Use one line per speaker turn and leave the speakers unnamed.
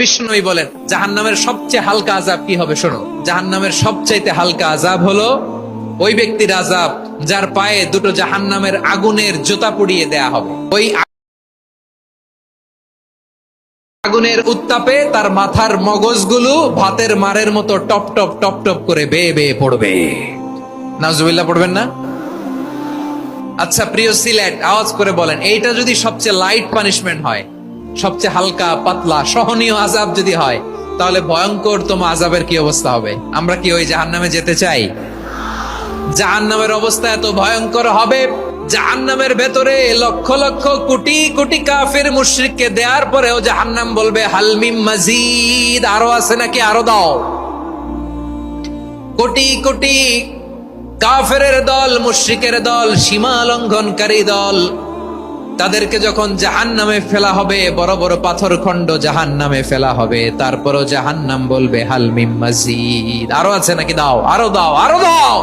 বিষ্ণুই বলেন জাহান্নামের সবচেয়ে হালকা আযাব কি হবে শোনো। জাহান্নামের সবচাইতে হালকা আযাব হলো ওই ব্যক্তির আযাব যার পায়ে দুটো জাহান্নামের আগুনের জুতা পুড়িয়ে দেয়া হবে। ওই আগুনের উত্তাপে তার মাথার মগজগুলো ভাতের মারের মতো টপ টপ টপ টপ করে বেয়ে বেয়ে পড়বে। নাউজুবিল্লাহ পড়বেন না? আচ্ছা প্রিয় সিলেট, আওয়াজ করে বলেন, এইটা যদি সবচেয়ে লাইট পানিশমেন্ট হয়, সবচেয়ে হালকা পাতলা সহনীয় আযাব যদি হয়, তাহলে ভয়ঙ্কর তোমা আযাবের কি অবস্থা হবে? আমরা কি ওই জাহান্নামে যেতে চাই? জাহান্নামের অবস্থা এত ভয়ঙ্কর হবে, জাহান্নামের ভেতরে লক্ষ লক্ষ কোটি কোটি কাফির মুশরিককে দেওয়ার পরেও জাহান্নাম বলবে হালমিম মাজিদ, আরো আছে নাকি, আরো দাও। কোটি কোটি কাফেরের দল, মুশরিকের দল, সীমা লঙ্ঘনকারী দল, তাদেরকে যখন জাহান্নামে ফেলা হবে, বড় বড় পাথর খণ্ড জাহান্নামে ফেলা হবে, তারপরও জাহান্নাম বলবে হালমিম মাজিদ, আরো আছে নাকি, দাও, আরো দাও, আরো দাও।